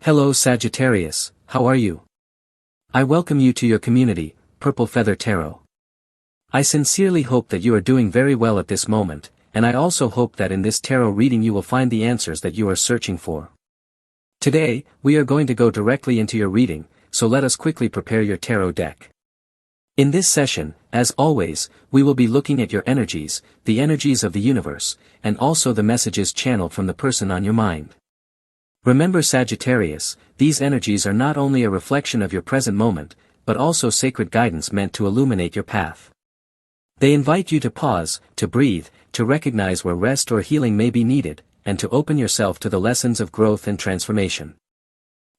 Hello Sagittarius, how are you? I welcome you to your community, Purple Feather Tarot. I sincerely hope that you are doing very well at this moment, and I also hope that in this tarot reading you will find the answers that you are searching for. Today, we are going to go directly into your reading, so let us quickly prepare your tarot deck. In this session, as always, we will be looking at your energies, the energies of the universe, and also the messages channeled from the person on your mind. Remember Sagittarius, these energies are not only a reflection of your present moment, but also sacred guidance meant to illuminate your path. They invite you to pause, to breathe, to recognize where rest or healing may be needed, and to open yourself to the lessons of growth and transformation.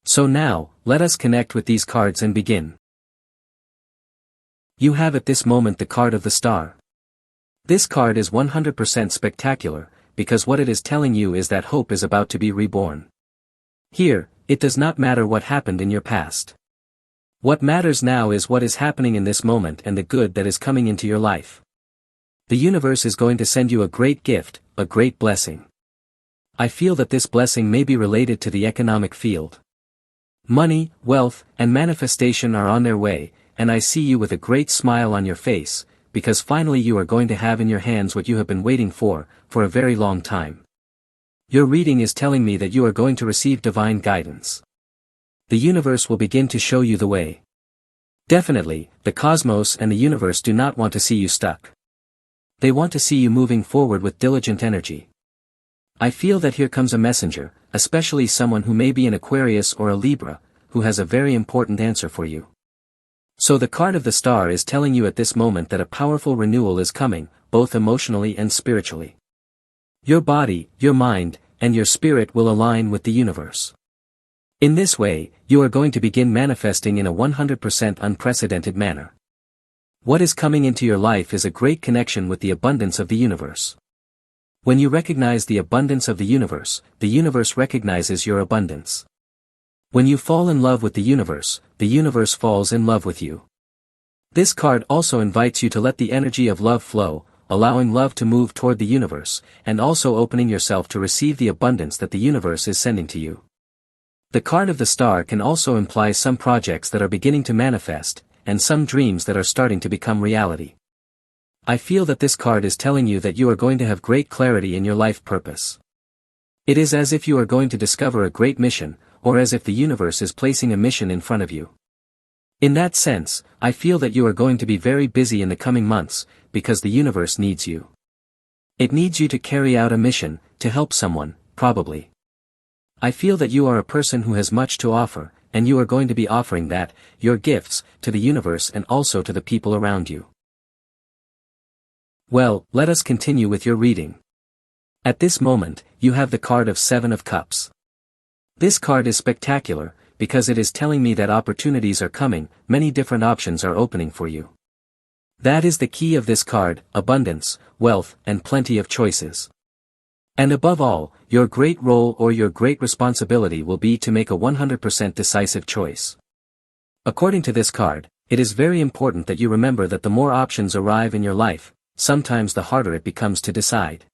So now, let us connect with these cards and begin. You have at this moment the card of the Star. This card is 100% spectacular, because what it is telling you is that hope is about to be reborn. Here, it does not matter what happened in your past. What matters now is what is happening in this moment and the good that is coming into your life. The universe is going to send you a great gift, a great blessing. I feel that this blessing may be related to the economic field. Money, wealth, and manifestation are on their way, and I see you with a great smile on your face, because finally you are going to have in your hands what you have been waiting for a very long time. Your reading is telling me that you are going to receive divine guidance. The universe will begin to show you the way. Definitely, the cosmos and the universe do not want to see you stuck. They want to see you moving forward with diligent energy. I feel that here comes a messenger, especially someone who may be an Aquarius or a Libra, who has a very important answer for you. So the card of the Star is telling you at this moment that a powerful renewal is coming, both emotionally and spiritually. Your body, your mind, and your spirit will align with the universe. In this way, you are going to begin manifesting in a 100% unprecedented manner. What is coming into your life is a great connection with the abundance of the universe. When you recognize the abundance of the universe recognizes your abundance. When you fall in love with the universe falls in love with you. This card also invites you to let the energy of love flow, allowing love to move toward the universe, and also opening yourself to receive the abundance that the universe is sending to you. The card of the Star can also imply some projects that are beginning to manifest, and some dreams that are starting to become reality. I feel that this card is telling you that you are going to have great clarity in your life purpose. It is as if you are going to discover a great mission, or as if the universe is placing a mission in front of you. In that sense, I feel that you are going to be very busy in the coming months, because the universe needs you. It needs you to carry out a mission, to help someone, probably. I feel that you are a person who has much to offer, and you are going to be offering that, your gifts, to the universe and also to the people around you. Well, let us continue with your reading. At this moment, you have the card of Seven of Cups. This card is spectacular, because it is telling me that opportunities are coming, many different options are opening for you. That is the key of this card, abundance, wealth, and plenty of choices. And above all, your great role or your great responsibility will be to make a 100% decisive choice. According to this card, it is very important that you remember that the more options arrive in your life, sometimes the harder it becomes to decide.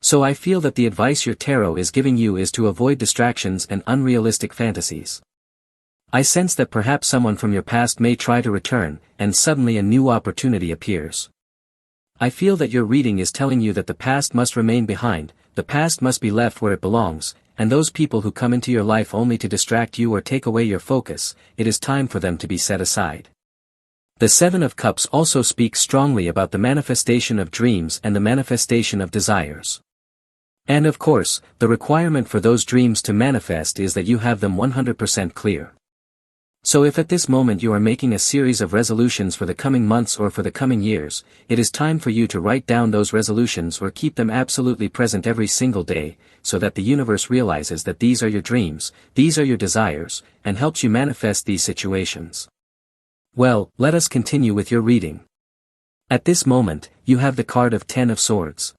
So I feel that the advice your tarot is giving you is to avoid distractions and unrealistic fantasies. I sense that perhaps someone from your past may try to return, and suddenly a new opportunity appears. I feel that your reading is telling you that the past must remain behind, the past must be left where it belongs, and those people who come into your life only to distract you or take away your focus, it is time for them to be set aside. The Seven of Cups also speaks strongly about the manifestation of dreams and the manifestation of desires. And of course, the requirement for those dreams to manifest is that you have them 100% clear. So if at this moment you are making a series of resolutions for the coming months or for the coming years, it is time for you to write down those resolutions or keep them absolutely present every single day, so that the universe realizes that these are your dreams, these are your desires, and helps you manifest these situations. Well, let us continue with your reading. At this moment, you have the card of Ten of Swords.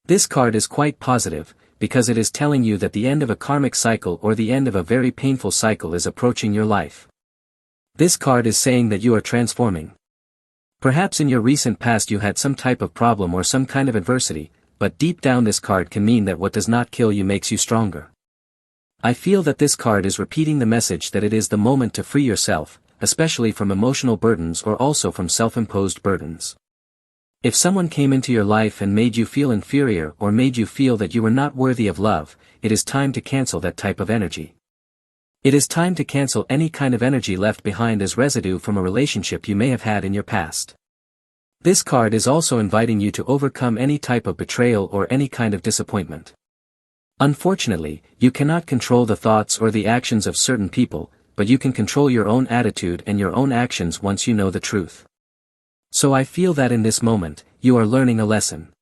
This card is quite positive, because it is telling you that the end of a karmic cycle or the end of a very painful cycle is approaching your life. This card is saying that you are transforming. Perhaps in your recent past you had some type of problem or some kind of adversity, but deep down this card can mean that what does not kill you makes you stronger. I feel that this card is repeating the message that it is the moment to free yourself, especially from emotional burdens or also from self-imposed burdens. If someone came into your life and made you feel inferior or made you feel that you were not worthy of love, it is time to cancel that type of energy. It is time to cancel any kind of energy left behind as residue from a relationship you may have had in your past. This card is also inviting you to overcome any type of betrayal or any kind of disappointment. Unfortunately, you cannot control the thoughts or the actions of certain people, but you can control your own attitude and your own actions once you know the truth. So I feel that in this moment, you are learning a lesson.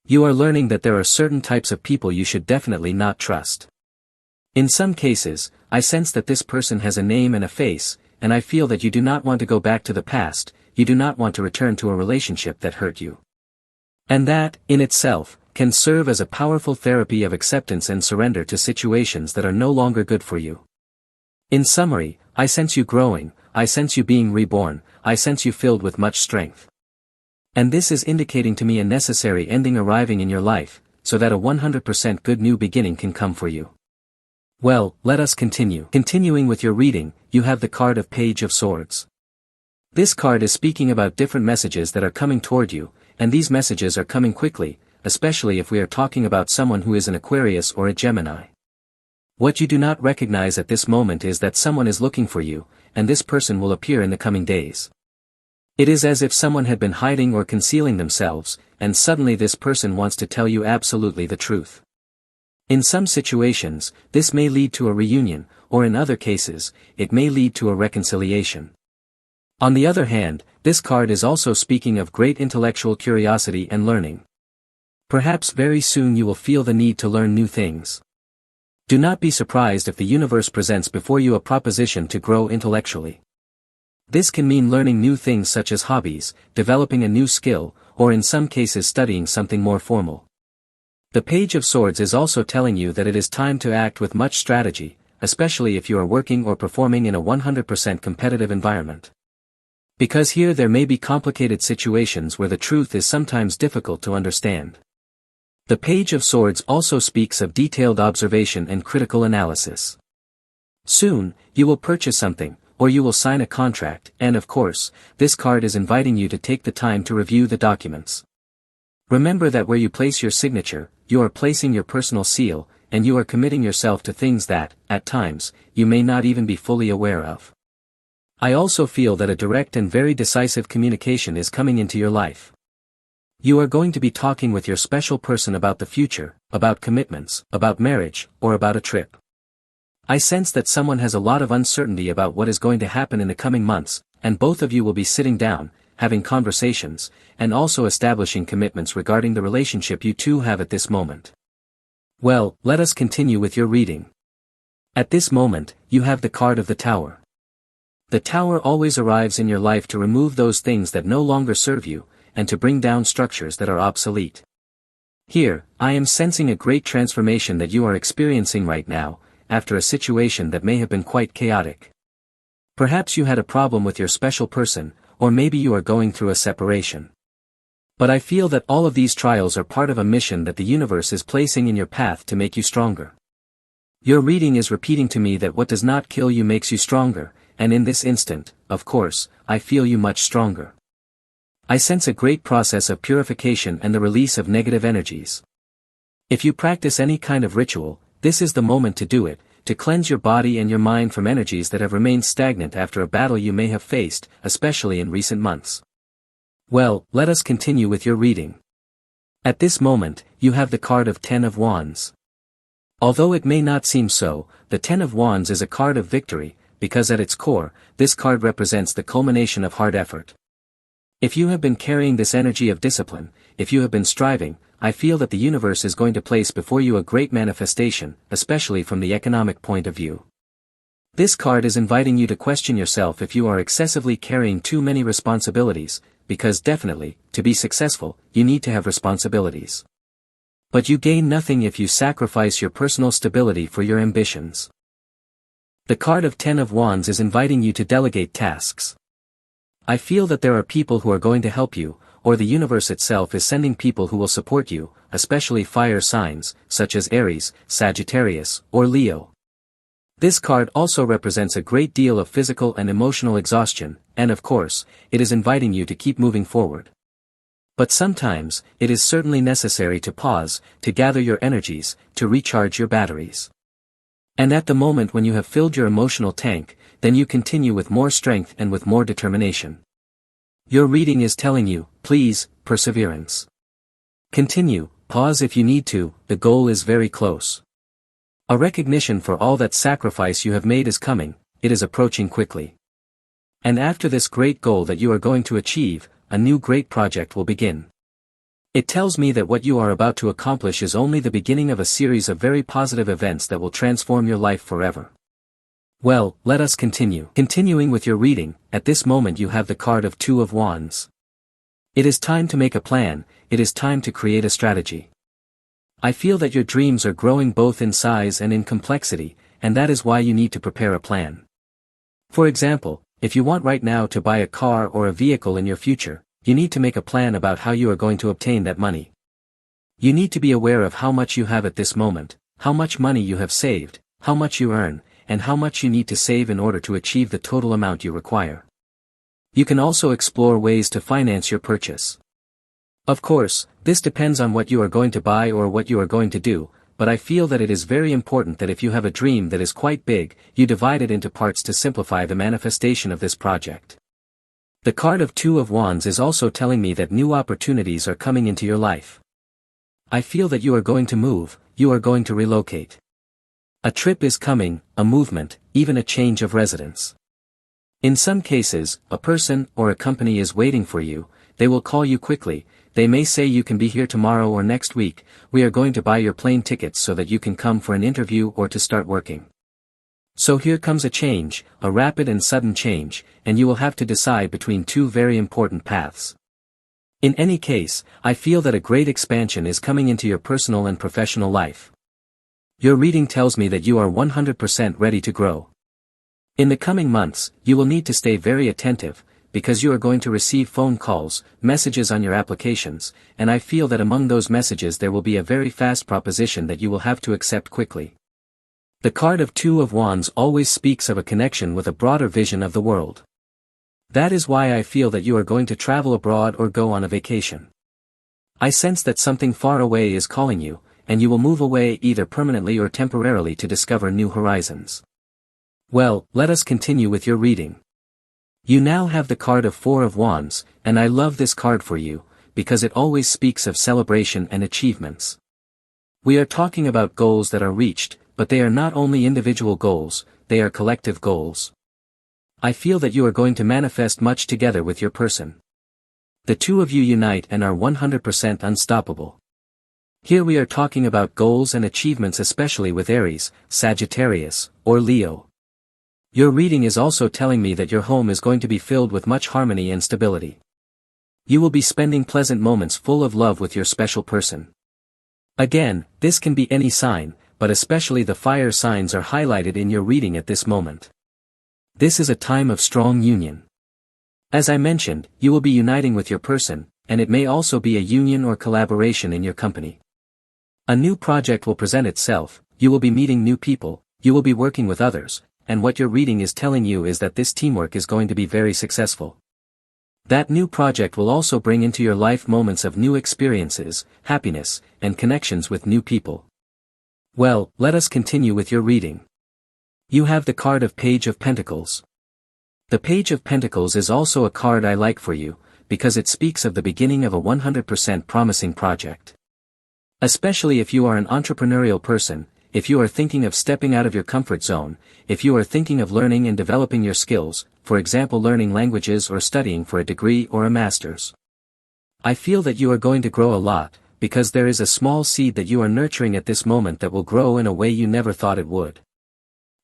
You are learning that there are certain types of people you should definitely not trust. In some cases, I sense that this person has a name and a face, and I feel that you do not want to go back to the past, you do not want to return to a relationship that hurt you. And that, in itself, can serve as a powerful therapy of acceptance and surrender to situations that are no longer good for you. In summary, I sense you growing, I sense you being reborn, I sense you filled with much strength. And this is indicating to me a necessary ending arriving in your life, so that a 100% good new beginning can come for you. Well, let us continue. Continuing with your reading, you have the card of Page of Swords. This card is speaking about different messages that are coming toward you, and these messages are coming quickly, especially if we are talking about someone who is an Aquarius or a Gemini. What you do not recognize at this moment is that someone is looking for you, and this person will appear in the coming days. It is as if someone had been hiding or concealing themselves, and suddenly this person wants to tell you absolutely the truth. In some situations, this may lead to a reunion, or in other cases, it may lead to a reconciliation. On the other hand, this card is also speaking of great intellectual curiosity and learning. Perhaps very soon you will feel the need to learn new things. Do not be surprised if the universe presents before you a proposition to grow intellectually. This can mean learning new things such as hobbies, developing a new skill, or in some cases studying something more formal. The Page of Swords is also telling you that it is time to act with much strategy, especially if you are working or performing in a 100% competitive environment. Because here there may be complicated situations where the truth is sometimes difficult to understand. The Page of Swords also speaks of detailed observation and critical analysis. Soon, you will purchase something, or you will sign a contract, and of course, this card is inviting you to take the time to review the documents. Remember that where you place your signature, you are placing your personal seal, and you are committing yourself to things that, at times, you may not even be fully aware of. I also feel that a direct and very decisive communication is coming into your life. You are going to be talking with your special person about the future, about commitments, about marriage, or about a trip. I sense that someone has a lot of uncertainty about what is going to happen in the coming months, and both of you will be sitting down, having conversations, and also establishing commitments regarding the relationship you two have at this moment. Well, let us continue with your reading. At this moment, you have the card of the Tower. The Tower always arrives in your life to remove those things that no longer serve you, and to bring down structures that are obsolete. Here, I am sensing a great transformation that you are experiencing right now, after a situation that may have been quite chaotic. Perhaps you had a problem with your special person, or maybe you are going through a separation. But I feel that all of these trials are part of a mission that the universe is placing in your path to make you stronger. Your reading is repeating to me that what does not kill you makes you stronger, and in this instant, of course, I feel you much stronger. I sense a great process of purification and the release of negative energies. If you practice any kind of ritual, this is the moment to do it, to cleanse your body and your mind from energies that have remained stagnant after a battle you may have faced, especially in recent months. Well, let us continue with your reading. At this moment, you have the card of Ten of Wands. Although it may not seem so, the Ten of Wands is a card of victory, because at its core, this card represents the culmination of hard effort. If you have been carrying this energy of discipline, if you have been striving, I feel that the universe is going to place before you a great manifestation, especially from the economic point of view. This card is inviting you to question yourself if you are excessively carrying too many responsibilities, because definitely, to be successful, you need to have responsibilities. But you gain nothing if you sacrifice your personal stability for your ambitions. The card of Ten of Wands is inviting you to delegate tasks. I feel that there are people who are going to help you, or the universe itself is sending people who will support you, especially fire signs, such as Aries, Sagittarius, or Leo. This card also represents a great deal of physical and emotional exhaustion, and of course, it is inviting you to keep moving forward. But sometimes, it is certainly necessary to pause, to gather your energies, to recharge your batteries. And at the moment when you have filled your emotional tank, then you continue with more strength and with more determination. Your reading is telling you, please, perseverance. Continue, pause if you need to, the goal is very close. A recognition for all that sacrifice you have made is coming, it is approaching quickly. And after this great goal that you are going to achieve, a new great project will begin. It tells me that what you are about to accomplish is only the beginning of a series of very positive events that will transform your life forever. Well, let us continue. Continuing with your reading, at this moment you have the card of Two of Wands. It is time to make a plan, it is time to create a strategy. I feel that your dreams are growing both in size and in complexity, and that is why you need to prepare a plan. For example, if you want right now to buy a car or a vehicle in your future, you need to make a plan about how you are going to obtain that money. You need to be aware of how much you have at this moment, how much money you have saved, how much you earn, and how much you need to save in order to achieve the total amount you require. You can also explore ways to finance your purchase. Of course, this depends on what you are going to buy or what you are going to do, but I feel that it is very important that if you have a dream that is quite big, you divide it into parts to simplify the manifestation of this project. The card of Two of Wands is also telling me that new opportunities are coming into your life. I feel that you are going to move, you are going to relocate. A trip is coming, a movement, even a change of residence. In some cases, a person or a company is waiting for you, they will call you quickly, they may say you can be here tomorrow or next week, we are going to buy your plane tickets so that you can come for an interview or to start working. So here comes a change, a rapid and sudden change, and you will have to decide between two very important paths. In any case, I feel that a great expansion is coming into your personal and professional life. Your reading tells me that you are 100% ready to grow. In the coming months, you will need to stay very attentive, because you are going to receive phone calls, messages on your applications, and I feel that among those messages there will be a very fast proposition that you will have to accept quickly. The card of Two of Wands always speaks of a connection with a broader vision of the world. That is why I feel that you are going to travel abroad or go on a vacation. I sense that something far away is calling you, and you will move away either permanently or temporarily to discover new horizons. Well, let us continue with your reading. You now have the card of Four of Wands, and I love this card for you, because it always speaks of celebration and achievements. We are talking about goals that are reached, but they are not only individual goals, they are collective goals. I feel that you are going to manifest much together with your person. The two of you unite and are 100% unstoppable. Here we are talking about goals and achievements, especially with Aries, Sagittarius, or Leo. Your reading is also telling me that your home is going to be filled with much harmony and stability. You will be spending pleasant moments full of love with your special person. Again, this can be any sign, but especially the fire signs are highlighted in your reading at this moment. This is a time of strong union. As I mentioned, you will be uniting with your person, and it may also be a union or collaboration in your company. A new project will present itself, you will be meeting new people, you will be working with others, and what your reading is telling you is that this teamwork is going to be very successful. That new project will also bring into your life moments of new experiences, happiness, and connections with new people. Well, let us continue with your reading. You have the card of Page of Pentacles. The Page of Pentacles is also a card I like for you, because it speaks of the beginning of a 100% promising project. Especially if you are an entrepreneurial person, if you are thinking of stepping out of your comfort zone, if you are thinking of learning and developing your skills, for example learning languages or studying for a degree or a master's. I feel that you are going to grow a lot, because there is a small seed that you are nurturing at this moment that will grow in a way you never thought it would.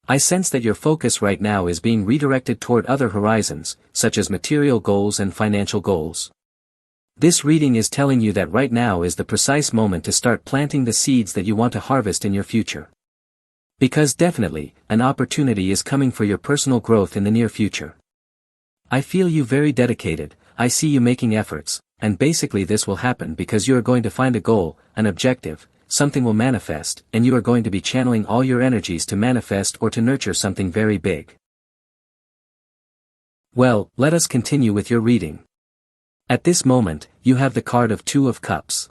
I sense that your focus right now is being redirected toward other horizons, such as material goals and financial goals. This reading is telling you that right now is the precise moment to start planting the seeds that you want to harvest in your future. Because definitely, an opportunity is coming for your personal growth in the near future. I feel you very dedicated, I see you making efforts, and basically this will happen because you are going to find a goal, an objective, something will manifest, and you are going to be channeling all your energies to manifest or to nurture something very big. Well, let us continue with your reading. At this moment, you have the card of Two of Cups.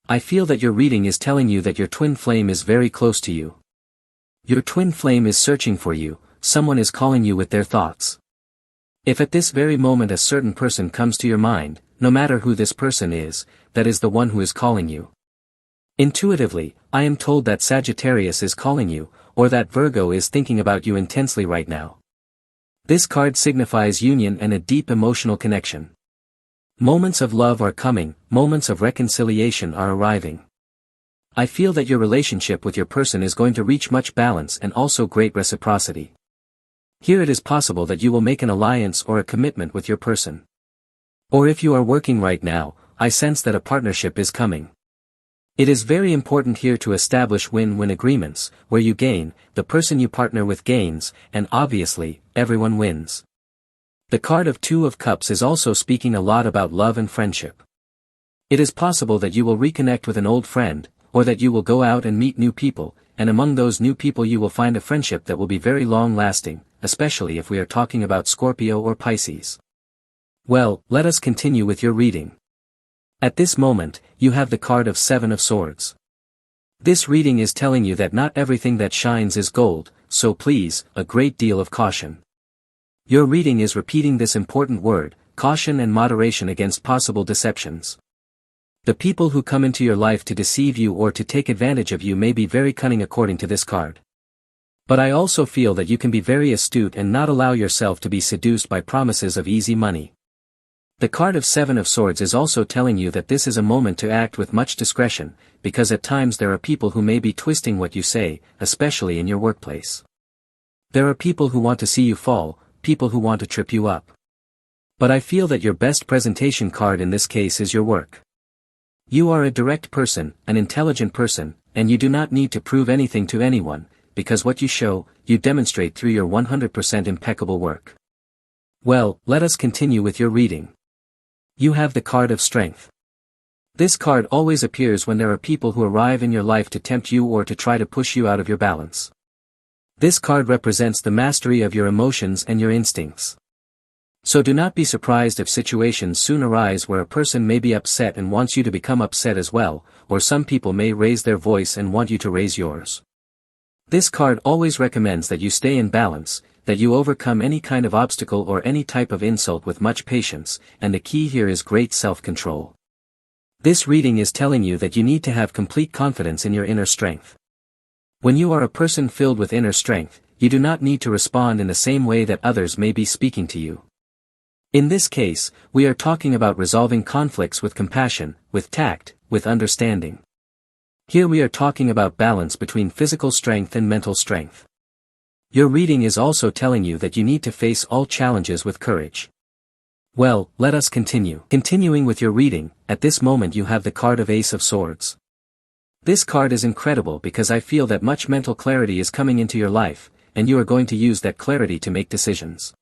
I feel that your reading is telling you that your twin flame is very close to you. Your twin flame is searching for you, someone is calling you with their thoughts. If at this very moment a certain person comes to your mind, no matter who this person is, that is the one who is calling you. Intuitively, I am told that Sagittarius is calling you, or that Virgo is thinking about you intensely right now. This card signifies union and a deep emotional connection. Moments of love are coming, moments of reconciliation are arriving. I feel that your relationship with your person is going to reach much balance and also great reciprocity. Here it is possible that you will make an alliance or a commitment with your person. Or if you are working right now, I sense that a partnership is coming. It is very important here to establish win-win agreements, where you gain, the person you partner with gains, and obviously, everyone wins. The card of Two of Cups is also speaking a lot about love and friendship. It is possible that you will reconnect with an old friend, or that you will go out and meet new people, and among those new people you will find a friendship that will be very long-lasting, especially if we are talking about Scorpio or Pisces. Well, let us continue with your reading. At this moment, you have the card of Seven of Swords. This reading is telling you that not everything that shines is gold, so please, a great deal of caution. Your reading is repeating this important word, caution and moderation against possible deceptions. The people who come into your life to deceive you or to take advantage of you may be very cunning according to this card. But I also feel that you can be very astute and not allow yourself to be seduced by promises of easy money. The card of Seven of Swords is also telling you that this is a moment to act with much discretion, because at times there are people who may be twisting what you say, especially in your workplace. There are people who want to see you fall, people who want to trip you up. But I feel that your best presentation card in this case is your work. You are a direct person, an intelligent person, and you do not need to prove anything to anyone, because what you show, you demonstrate through your 100% impeccable work. Well, let us continue with your reading. You have the card of Strength. This card always appears when there are people who arrive in your life to tempt you or to try to push you out of your balance. This card represents the mastery of your emotions and your instincts. So do not be surprised if situations soon arise where a person may be upset and wants you to become upset as well, or some people may raise their voice and want you to raise yours. This card always recommends that you stay in balance, that you overcome any kind of obstacle or any type of insult with much patience, and the key here is great self-control. This reading is telling you that you need to have complete confidence in your inner strength. When you are a person filled with inner strength, you do not need to respond in the same way that others may be speaking to you. In this case, we are talking about resolving conflicts with compassion, with tact, with understanding. Here we are talking about balance between physical strength and mental strength. Your reading is also telling you that you need to face all challenges with courage. Well, let us continue. Continuing with your reading, at this moment you have the card of Ace of Swords. This card is incredible because I feel that much mental clarity is coming into your life, and you are going to use that clarity to make decisions.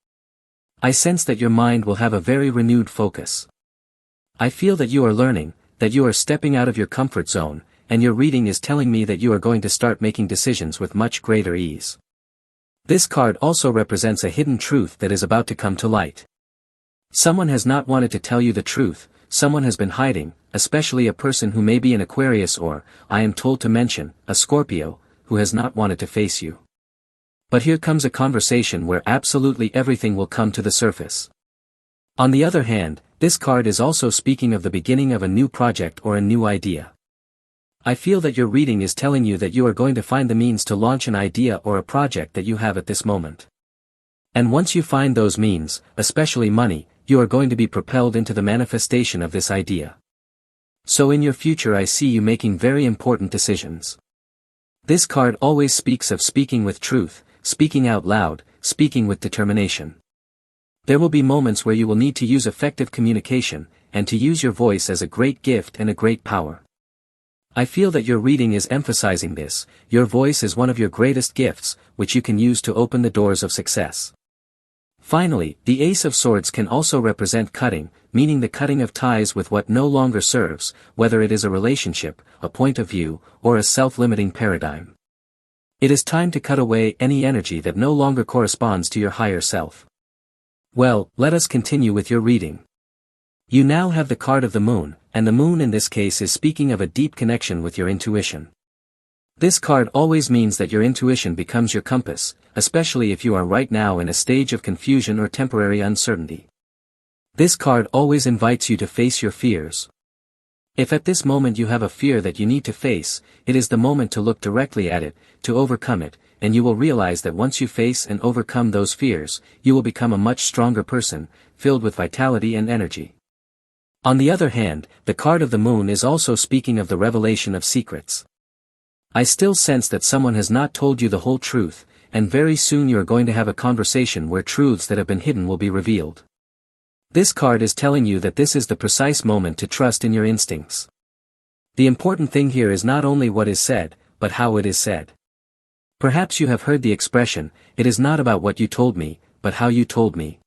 I sense that your mind will have a very renewed focus. I feel that you are learning, that you are stepping out of your comfort zone, and your reading is telling me that you are going to start making decisions with much greater ease. This card also represents a hidden truth that is about to come to light. Someone has not wanted to tell you the truth, someone has been hiding, especially a person who may be an Aquarius or, I am told to mention, a Scorpio, who has not wanted to face you. But here comes a conversation where absolutely everything will come to the surface. On the other hand, this card is also speaking of the beginning of a new project or a new idea. I feel that your reading is telling you that you are going to find the means to launch an idea or a project that you have at this moment. And once you find those means, especially money, you are going to be propelled into the manifestation of this idea. So in your future I see you making very important decisions. This card always speaks of speaking with truth, speaking out loud, speaking with determination. There will be moments where you will need to use effective communication, and to use your voice as a great gift and a great power. I feel that your reading is emphasizing this, your voice is one of your greatest gifts, which you can use to open the doors of success. Finally, the Ace of Swords can also represent cutting, meaning the cutting of ties with what no longer serves, whether it is a relationship, a point of view, or a self-limiting paradigm. It is time to cut away any energy that no longer corresponds to your higher self. Well, let us continue with your reading. You now have the card of the moon, and the moon in this case is speaking of a deep connection with your intuition. This card always means that your intuition becomes your compass, especially if you are right now in a stage of confusion or temporary uncertainty. This card always invites you to face your fears. If at this moment you have a fear that you need to face, it is the moment to look directly at it, to overcome it, and you will realize that once you face and overcome those fears, you will become a much stronger person, filled with vitality and energy. On the other hand, the card of the moon is also speaking of the revelation of secrets. I still sense that someone has not told you the whole truth, and very soon you are going to have a conversation where truths that have been hidden will be revealed. This card is telling you that this is the precise moment to trust in your instincts. The important thing here is not only what is said, but how it is said. Perhaps you have heard the expression, "It is not about what you told me, but how you told me."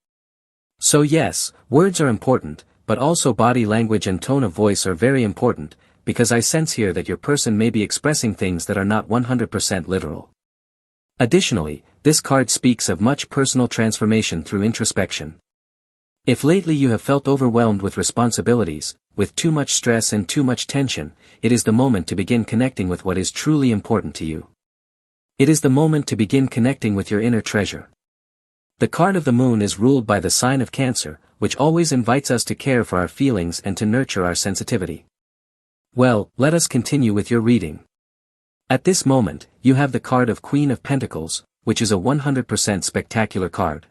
So yes, words are important, but also body language and tone of voice are very important, because I sense here that your person may be expressing things that are not 100% literal. Additionally, this card speaks of much personal transformation through introspection. If lately you have felt overwhelmed with responsibilities, with too much stress and too much tension, it is the moment to begin connecting with what is truly important to you. It is the moment to begin connecting with your inner treasure. The card of the moon is ruled by the sign of Cancer, which always invites us to care for our feelings and to nurture our sensitivity. Well, let us continue with your reading. At this moment, you have the card of Queen of Pentacles, which is a 100% spectacular card.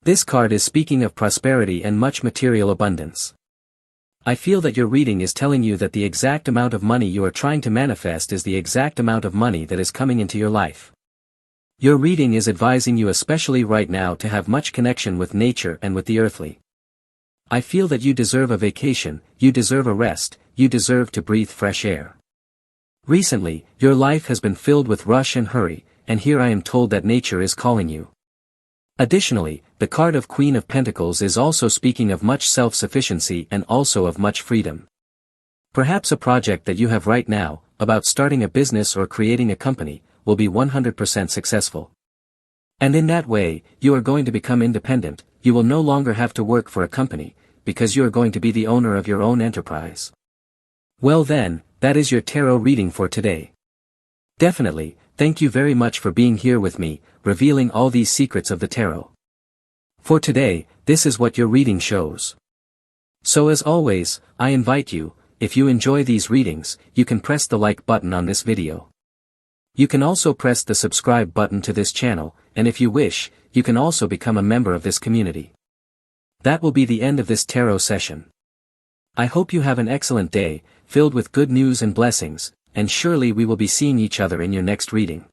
This card is speaking of prosperity and much material abundance. I feel that your reading is telling you that the exact amount of money you are trying to manifest is the exact amount of money that is coming into your life. Your reading is advising you especially right now to have much connection with nature and with the earthly. I feel that you deserve a vacation, you deserve a rest, you deserve to breathe fresh air. Recently, your life has been filled with rush and hurry, and here I am told that nature is calling you. Additionally, the card of Queen of Pentacles is also speaking of much self-sufficiency and also of much freedom. Perhaps a project that you have right now, about starting a business or creating a company, will be 100% successful. And in that way, you are going to become independent, you will no longer have to work for a company, because you are going to be the owner of your own enterprise. Well then, that is your tarot reading for today. Definitely, thank you very much for being here with me, revealing all these secrets of the tarot. For today, this is what your reading shows. So as always, I invite you, if you enjoy these readings, you can press the like button on this video. You can also press the subscribe button to this channel, and if you wish, you can also become a member of this community. That will be the end of this tarot session. I hope you have an excellent day, filled with good news and blessings, and surely we will be seeing each other in your next reading.